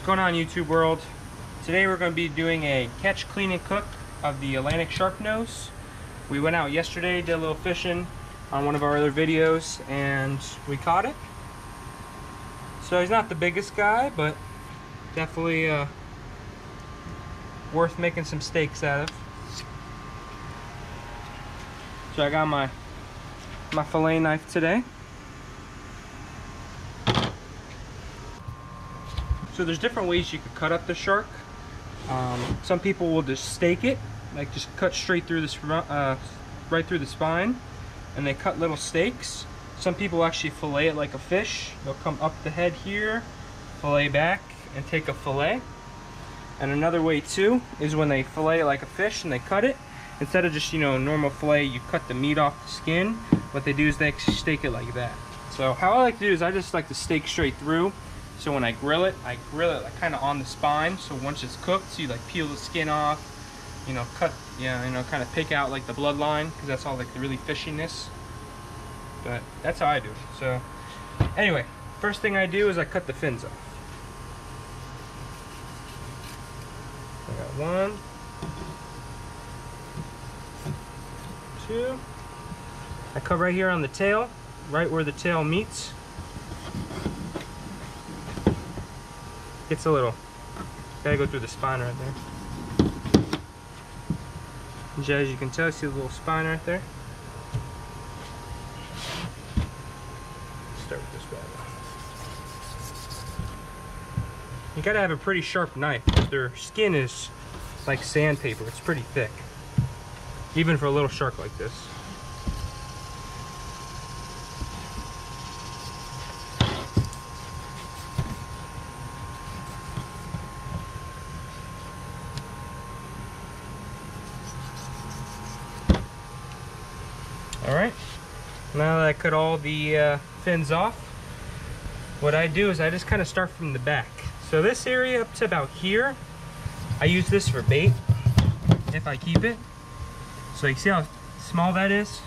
What's going on, YouTube world? Today we're going to be doing a catch, clean, and cook of the Atlantic Sharpnose. We went out yesterday, did a little fishing on one of our other videos, and we caught it. So he's not the biggest guy, but definitely worth making some steaks out of. So I got my fillet knife today. So there's different ways you could cut up the shark. Some people will just steak it, like just cut straight through this, right through the spine, and they cut little steaks. Some people actually fillet it like a fish. They'll come up the head here, fillet back, and take a fillet. And another way too is when they fillet it like a fish and they cut it, instead of just, you know, normal fillet, you cut the meat off the skin. What they do is they actually steak it like that. So how I like to do is I just like to steak straight through. So when I grill it like kind of on the spine. So once it's cooked, so you like peel the skin off, you know, cut, yeah, you know, kind of pick out like the bloodline, because that's all like the really fishiness. But that's how I do it. So anyway, first thing I do is I cut the fins off. I got 1, 2. I cut right here on the tail, right where the tail meets. Gets a little, gotta go through the spine right there. And as you can tell, see the little spine right there. Start with this bad one. You gotta have a pretty sharp knife. Their skin is like sandpaper. It's pretty thick, even for a little shark like this. Alright, now that I cut all the fins off, what I do is I just kind of start from the back. So this area up to about here, I use this for bait, if I keep it. So you see how small that is?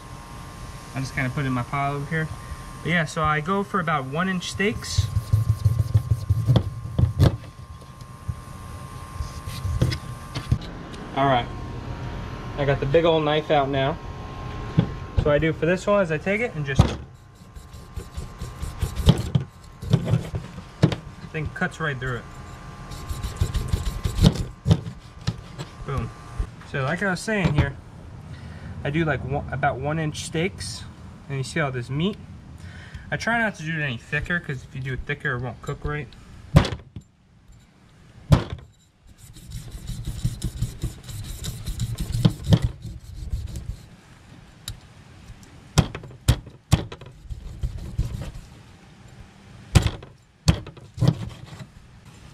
I just kind of put it in my pile over here. But yeah, so I go for about 1-inch steaks. Alright, I got the big old knife out now. So what I do for this one is I take it and just, I think cuts right through it. Boom. So like I was saying here, I do like about 1-inch steaks, and you see all this meat. I try not to do it any thicker, because if you do it thicker, it won't cook right.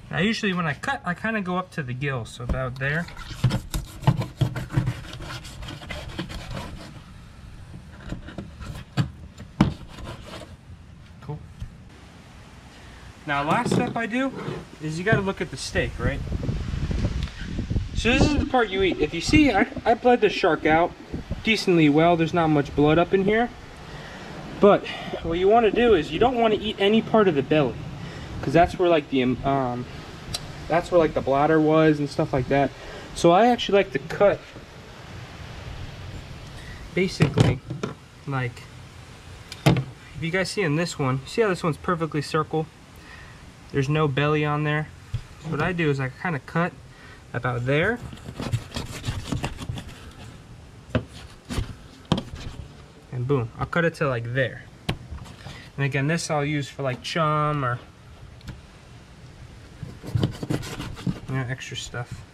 Now usually when I cut, I kind of go up to the gills, so about there. Cool. Now last step I do is you got to look at the steak, right? So this is the part you eat. If you see, I bled the shark out decently well. There's not much blood up in here. But what you want to do is you don't want to eat any part of the belly, because that's where like the that's where like the bladder was and stuff like that. So I actually like to cut basically like, if you guys see in this one, see how this one's perfectly circle? There's no belly on there. So what I do is I kind of cut about there. And boom, I'll cut it to like there. And again, this I'll use for like chum or, you know, extra stuff.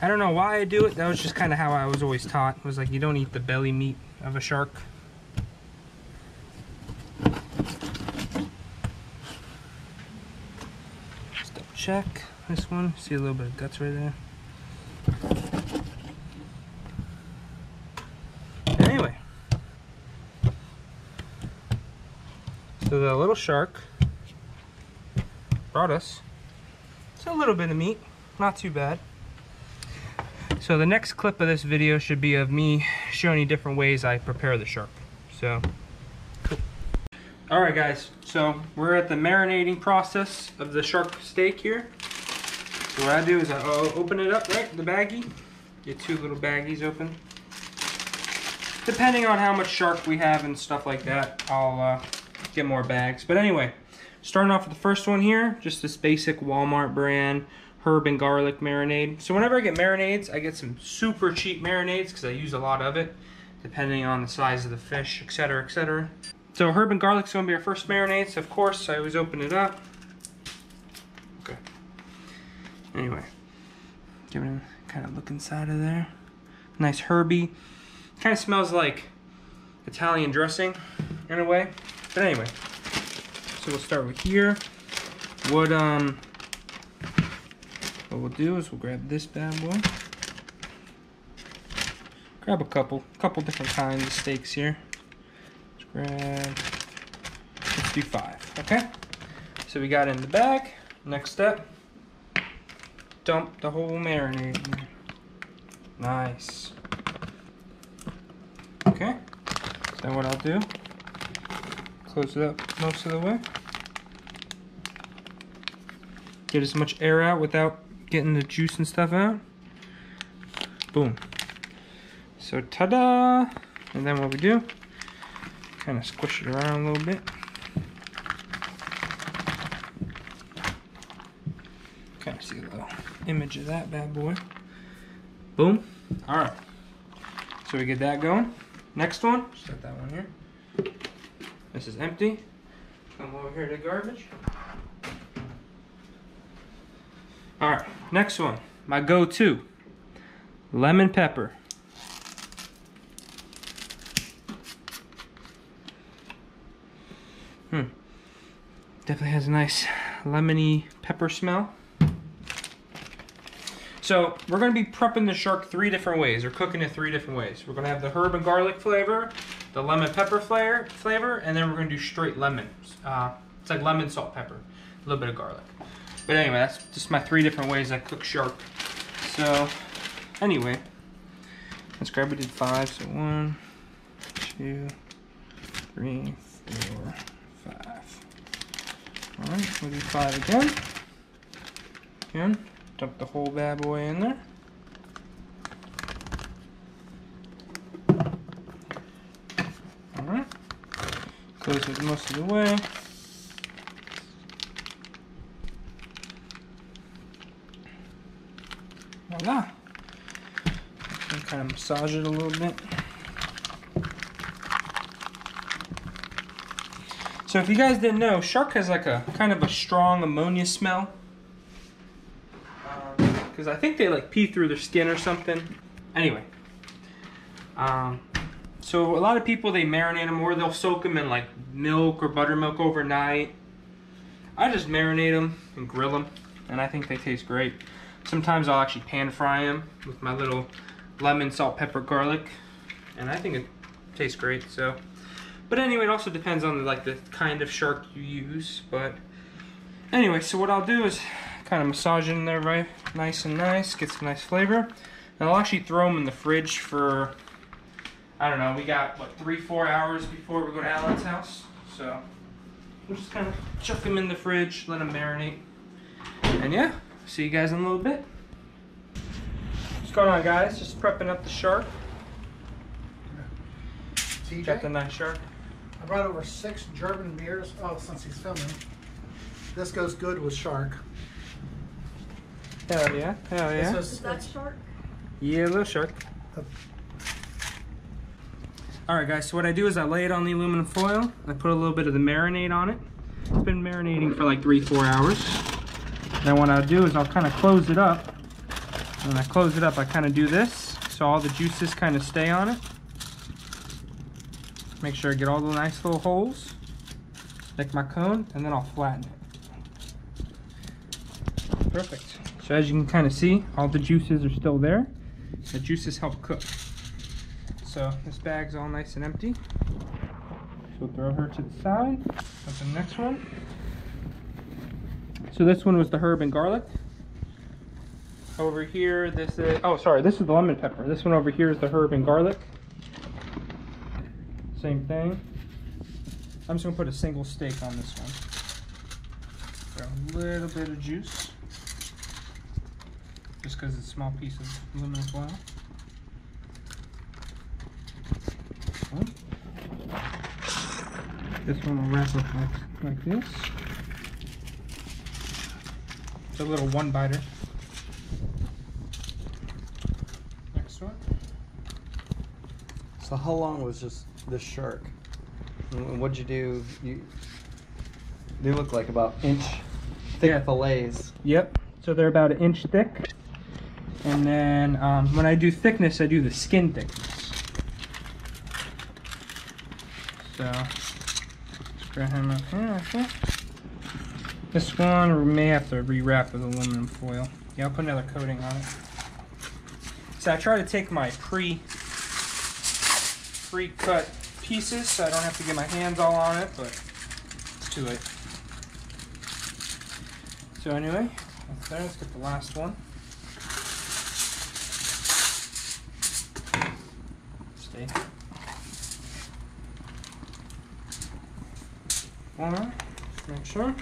I don't know why I do it. That was just kind of how I was always taught. It was like, you don't eat the belly meat of a shark. Just double check this one. See a little bit of guts right there. Anyway, so the little shark brought us a little bit of meat, not too bad. So the next clip of this video should be of me showing you different ways I prepare the shark. So, cool. All right, guys, so we're at the marinating process of the shark steak here. So what I do is I open it up, right, the baggie. Get 2 little baggies open. Depending on how much shark we have and stuff like that, I'll get more bags. But anyway, starting off with the first one here, just this basic Walmart brand herb and garlic marinade. So whenever I get marinades, I get some super cheap marinades because I use a lot of it, depending on the size of the fish, etc., etc. So herb and garlic's gonna be our first marinade. So of course, I always open it up. Okay. Anyway, give it a kind of look inside of there. Nice herby. Kind of smells like Italian dressing in a way. But anyway, so we'll start with here. What we'll do is we'll grab this bad boy. Grab a couple different kinds of steaks here. Let's do 5, okay? So we got in the bag. Next step, dump the whole marinade in there. Nice. Okay, so what I'll do, close it up most of the way. Get as much air out without getting the juice and stuff out. Boom. So ta-da! And then what we do, kind of squish it around a little bit. Kind of see a little image of that bad boy. Boom. All right. So we get that going. Next one, set that one here. This is empty. Come over here to garbage. All right, next one, my go-to, lemon pepper. Definitely has a nice lemony pepper smell. So we're going to be prepping the shark 3 different ways, or cooking it 3 different ways. We're going to have the herb and garlic flavor, the lemon pepper flavor, and then we're going to do straight lemon. It's like lemon, salt, pepper, a little bit of garlic. But anyway, that's just my 3 different ways I cook shark. So anyway, let's grab, we did 5, so 1, 2, 3, 4, 5. All right, we'll do 5 again. Again. Dump the whole bad boy in there. Alright. Close it most of the way. Voila. Kind of massage it a little bit. So if you guys didn't know, shark has like a kind of a strong ammonia smell. Because I think they like pee through their skin or something. Anyway. So a lot of people, they marinate them, or they'll soak them in like milk or buttermilk overnight. I just marinate them and grill them, and I think they taste great. Sometimes I'll actually pan fry them with my little lemon, salt, pepper, garlic, and I think it tastes great. So, but anyway, it also depends on like the kind of shark you use. But anyway, so what I'll do is kind of massage it in there, right, nice and nice, get some nice flavor. And I'll actually throw them in the fridge for, I don't know, we got what, 3-4 hours before we go to Alan's house. So we'll just kind of chuck them in the fridge, let them marinate, and yeah, see you guys in a little bit. What's going on, guys? Just prepping up the shark. TJ? Got the nice shark. I brought over 6 German beers. Oh, since he's filming. This goes good with shark. Hell yeah, hell yeah. Is that shark? Yeah, little shark. Alright guys, so what I do is I lay it on the aluminum foil. I put a little bit of the marinade on it. It's been marinating for like 3-4 hours. Then what I'll do is I'll kind of close it up. When I close it up, I kind of do this, so all the juices kind of stay on it. Make sure I get all the nice little holes. Make my cone, and then I'll flatten it. Perfect. So as you can kind of see, all the juices are still there. The juices help cook. So this bag's all nice and empty. So we'll throw her to the side. Got the next one. So this one was the herb and garlic. Over here, this is, oh sorry, this is the lemon pepper. This one over here is the herb and garlic. Same thing. I'm just gonna put a single steak on this one. Throw a little bit of juice, just because it's a small piece of aluminum foil. This one will wrap up like this. It's a little one biter. Next one. So how long was this shark? And what'd you do? They look like about inch thick fillets. Yep. So they're about 1 inch thick. And then when I do thickness, I do the skin thickness. So spread him up here. Okay. This one we may have to rewrap with aluminum foil. Yeah, I'll put another coating on it. So I try to take my pre-cut pieces so I don't have to get my hands all on it, but it's too late. So anyway, that's there. Let's get the last one. Stay. Alright, make sure.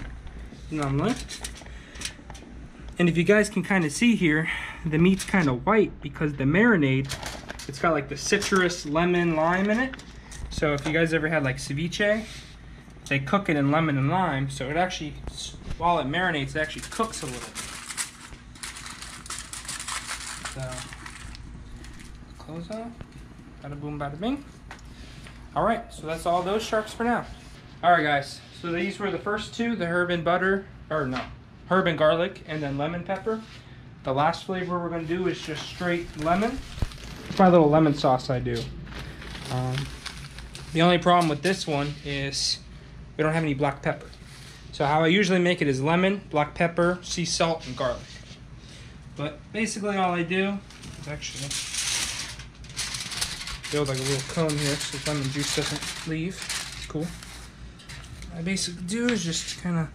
Numbly. And if you guys can kind of see here, the meat's kind of white because the marinade, it's got like the citrus, lemon, lime in it. So if you guys ever had like ceviche, they cook it in lemon and lime, so it actually, while it marinates, it actually cooks a little. So, close off, bada boom, bada bing. All right, so that's all those sharks for now. All right, guys, so these were the first two, the herb and garlic, and then lemon pepper. The last flavor we're gonna do is just straight lemon. It's my little lemon sauce I do. The only problem with this one is we don't have any black pepper. So how I usually make it is lemon, black pepper, sea salt, and garlic. But basically all I do is actually build like a little cone here so the lemon juice doesn't leave. Cool. What I basically do is just kind of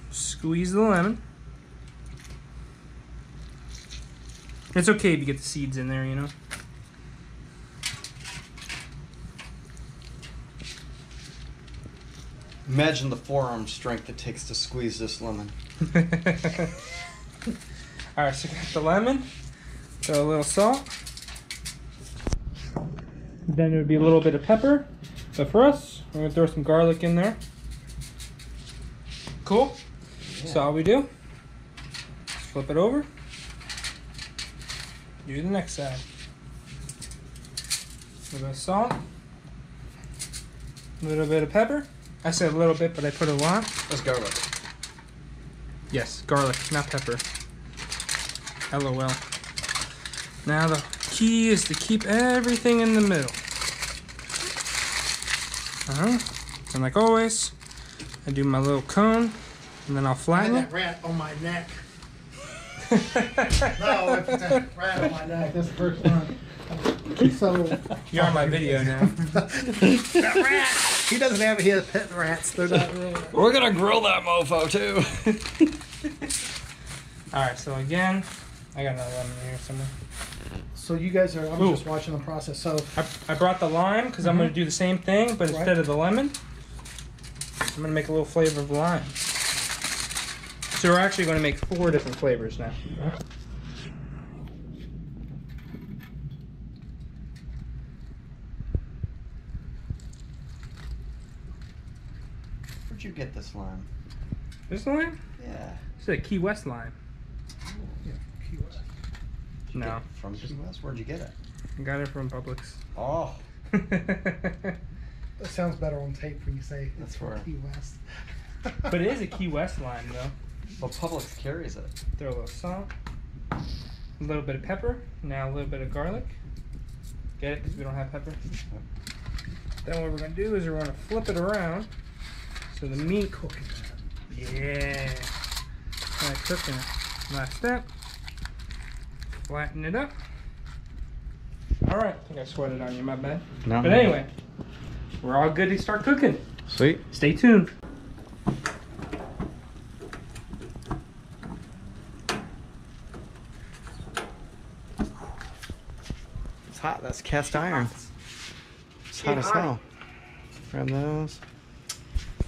squeeze the lemon. It's okay if you get the seeds in there, you know. Imagine the forearm strength it takes to squeeze this lemon. Alright, so got the lemon, throw a little salt. Then it would be a little bit of pepper. But for us, we're going to throw some garlic in there. Cool. Yeah. So all we do, flip it over. Do the next side. A little bit of salt. A little bit of pepper. I said a little bit, but I put a lot. That's garlic. Yes, garlic, not pepper. LOL. Now the key is to keep everything in the middle. And like always, I do my little cone, and then I'll flatten it. I had that rat on my neck. No, I put that rat on my neck. That's the first time. So you're on my video now. That rat. He doesn't have any pet rats. They're not real. We're gonna grill that mofo too. All right. So again, I got another lemon here somewhere. So you guys are. I'm just watching the process. So I brought the lime because I'm gonna do the same thing, but instead of the lemon, I'm gonna make a little flavor of lime. So we're actually gonna make 4 different flavors now. Where'd you get this lime? This lime? Yeah. It's a Key West lime. yeah, Key West. No. From Key West? Where'd you get it? I got it from Publix. Oh. That sounds better on tape when you say That's it's from where- Key West. But it is a Key West lime though. Well, Publix carries it. Throw a little salt, a little bit of pepper, now a little bit of garlic. Get it? Because we don't have pepper. Then what we're going to do is we're going to flip it around so the meat cooking. Yeah. Kind of cooking it. Last step. Flatten it up. Alright, I think I sweated on you, my bad. No. But anyway, we're all good to start cooking. Sweet. Stay tuned. It's hot. That's cast iron. It's hot as hell. Trim those.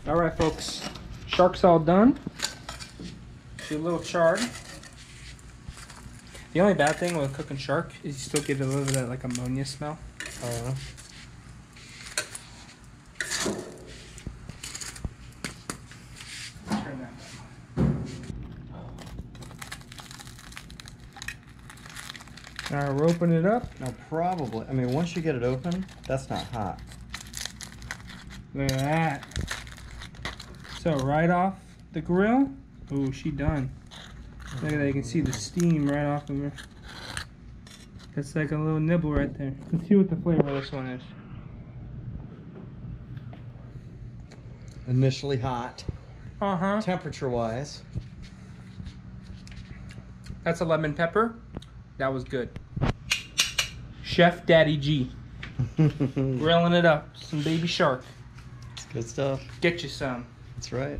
All right, folks. Shark's all done. See, a little charred. The only bad thing with cooking shark is you still get a little bit of that like ammonia smell. Oh. Turn that back. All right, we're opening it up. Now probably, I mean, once you get it open, that's not hot. Look at that. So right off the grill. Oh, she done. Look at that. You can see the steam right off of her. That's like a little nibble right there. Let's see what the flavor of this one is. Initially hot. Uh-huh. Temperature-wise. That's a lemon pepper. That was good. Chef Daddy G. Grilling it up. Some baby shark. It's good stuff. Get you some. That's right.